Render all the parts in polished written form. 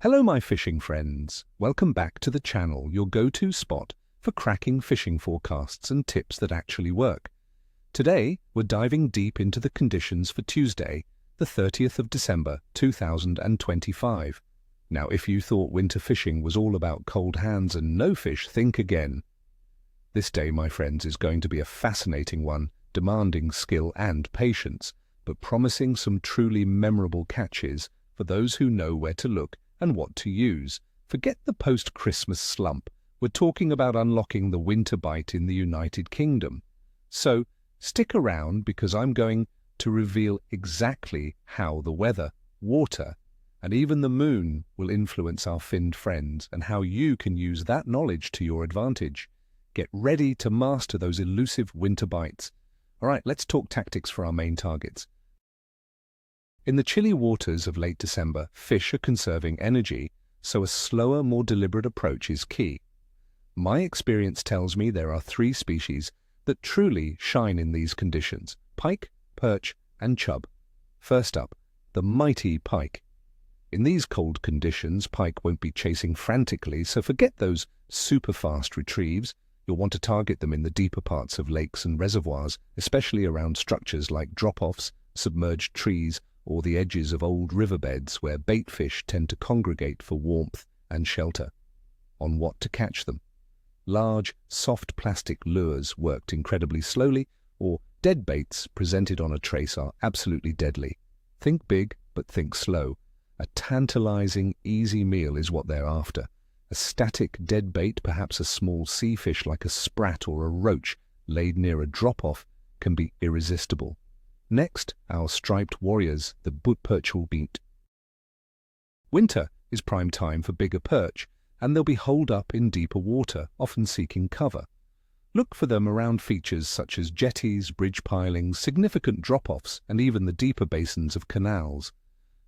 Hello my fishing friends, welcome back to the channel, your go-to spot for cracking fishing forecasts and tips that actually work. Today we're diving deep into the conditions for Tuesday, the 30th of December 2025. Now if you thought winter fishing was all about cold hands and no fish, think again. This day, my friends, is going to be a fascinating one, demanding skill and patience, but promising some truly memorable catches for those who know where to look and what to use. Forget the post-Christmas slump. We're talking about unlocking the winter bite in the United Kingdom. So stick around because I'm going to reveal exactly how the weather, water, and even the moon will influence our finned friends and how you can use that knowledge to your advantage. Get ready to master those elusive winter bites. All right, let's talk tactics for our main targets. In the chilly waters of late December, fish are conserving energy, so a slower, more deliberate approach is key. My experience tells me there are three species that truly shine in these conditions: pike, perch, and chub. First up, the mighty pike. In these cold conditions, pike won't be chasing frantically, so forget those super-fast retrieves. You'll want to target them in the deeper parts of lakes and reservoirs, especially around structures like drop-offs, submerged trees, or the edges of old riverbeds where bait fish tend to congregate for warmth and shelter. On what to catch them? Large, soft plastic lures worked incredibly slowly, or dead baits presented on a trace are absolutely deadly. Think big, but think slow. A tantalizing, easy meal is what they're after. A static dead bait, perhaps a small sea fish like a sprat or a roach laid near a drop-off, can be irresistible. Next, our striped warriors, the perch will beat. Winter is prime time for bigger perch, and they'll be holed up in deeper water, often seeking cover. Look for them around features such as jetties, bridge pilings, significant drop-offs, and even the deeper basins of canals.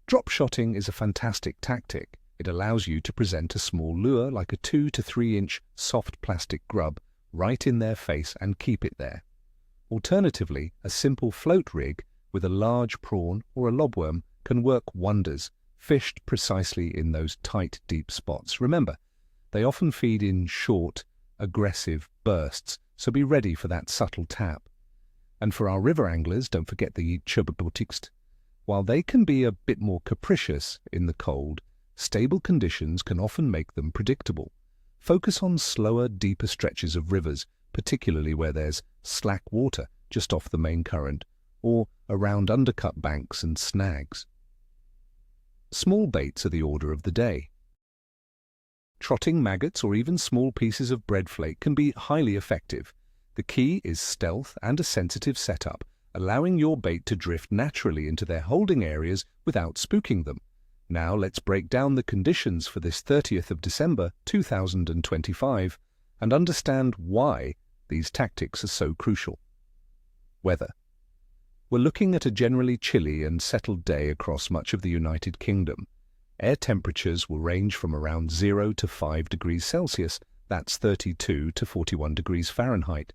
Drop-shotting is a fantastic tactic. It allows you to present a small lure like a 2 to 3 inch soft plastic grub right in their face and keep it there. Alternatively, a simple float rig with a large prawn or a lobworm can work wonders, fished precisely in those tight, deep spots. Remember, they often feed in short, aggressive bursts, so be ready for that subtle tap. And for our river anglers, don't forget the Chub. While they can be a bit more capricious in the cold, stable conditions can often make them predictable. Focus on slower, deeper stretches of rivers, particularly where there's slack water just off the main current, or around undercut banks and snags. Small baits are the order of the day. Trotting maggots or even small pieces of bread flake can be highly effective. The key is stealth and a sensitive setup, allowing your bait to drift naturally into their holding areas without spooking them. Now let's break down the conditions for this 30th of December 2025 and understand why these tactics are so crucial. Weather. We're looking at a generally chilly and settled day across much of the United Kingdom. Air temperatures will range from around 0 to 5 degrees Celsius, that's 32 to 41 degrees Fahrenheit.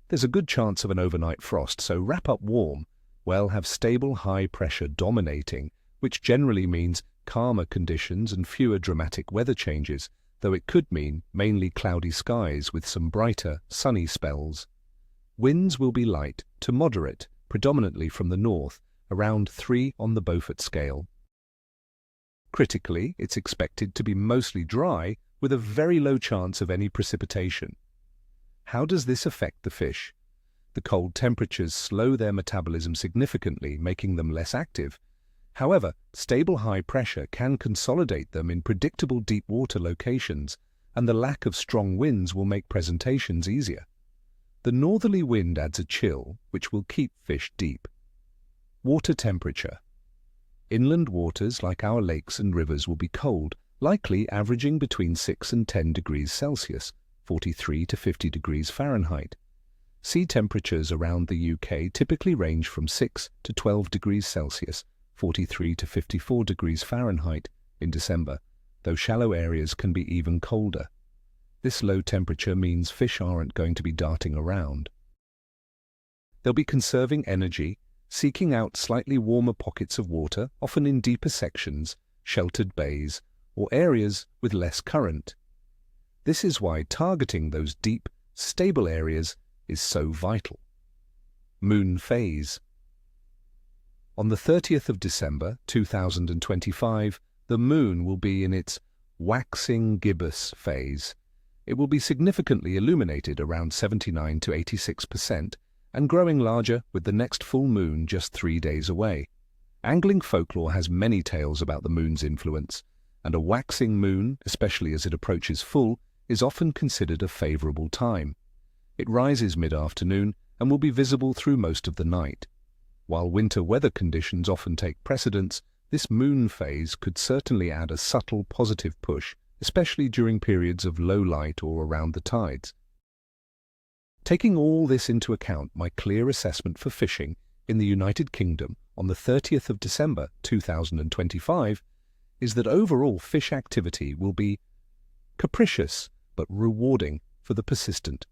There's a good chance of an overnight frost, so wrap up warm. We'll have stable high pressure dominating, which generally means calmer conditions and fewer dramatic weather changes, though it could mean mainly cloudy skies with some brighter, sunny spells. Winds will be light to moderate, predominantly from the north, around 3 on the Beaufort scale. Critically, it's expected to be mostly dry, with a very low chance of any precipitation. How does this affect the fish? The cold temperatures slow their metabolism significantly, making them less active. However, stable high pressure can consolidate them in predictable deep water locations, and the lack of strong winds will make presentations easier. The northerly wind adds a chill, which will keep fish deep. Water temperature. Inland waters like our lakes and rivers will be cold, likely averaging between 6 and 10 degrees Celsius, 43 to 50 degrees Fahrenheit. Sea temperatures around the UK typically range from 6 to 12 degrees Celsius, 43 to 54 degrees Fahrenheit in December, though shallow areas can be even colder. This low temperature means fish aren't going to be darting around. They'll be conserving energy, seeking out slightly warmer pockets of water, often in deeper sections, sheltered bays, or areas with less current. This is why targeting those deep, stable areas is so vital. Moon phase. On the 30th of December 2025, the Moon will be in its waxing gibbous phase. It will be significantly illuminated around 79 to 86% and growing larger with the next full moon just 3 days away. Angling folklore has many tales about the moon's influence, and a waxing moon, especially as it approaches full, is often considered a favorable time. It rises mid-afternoon and will be visible through most of the night. While winter weather conditions often take precedence, this moon phase could certainly add a subtle positive push, especially during periods of low light or around the tides. Taking all this into account, my clear assessment for fishing in the United Kingdom on the 30th of December 2025 is that overall fish activity will be capricious but rewarding for the persistent.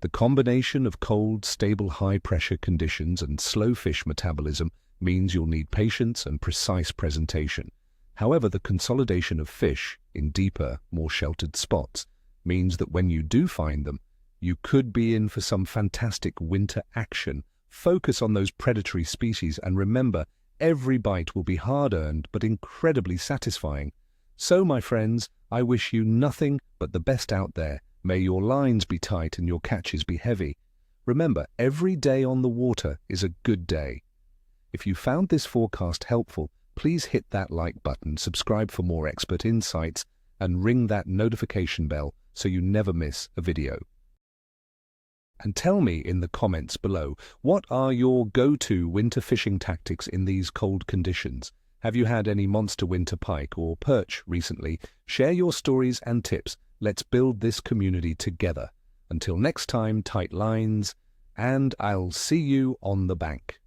The combination of cold, stable, high-pressure conditions and slow fish metabolism means you'll need patience and precise presentation. However, the consolidation of fish in deeper, more sheltered spots means that when you do find them, you could be in for some fantastic winter action. Focus on those predatory species and remember, every bite will be hard-earned but incredibly satisfying. So, my friends, I wish you nothing but the best out there. May your lines be tight and your catches be heavy. Remember, every day on the water is a good day. If you found this forecast helpful, please hit that like button, subscribe for more expert insights, and ring that notification bell so you never miss a video. And tell me in the comments below, what are your go-to winter fishing tactics in these cold conditions? Have you had any monster winter pike or perch recently? Share your stories and tips. Let's build this community together. Until next time, tight lines, and I'll see you on the bank.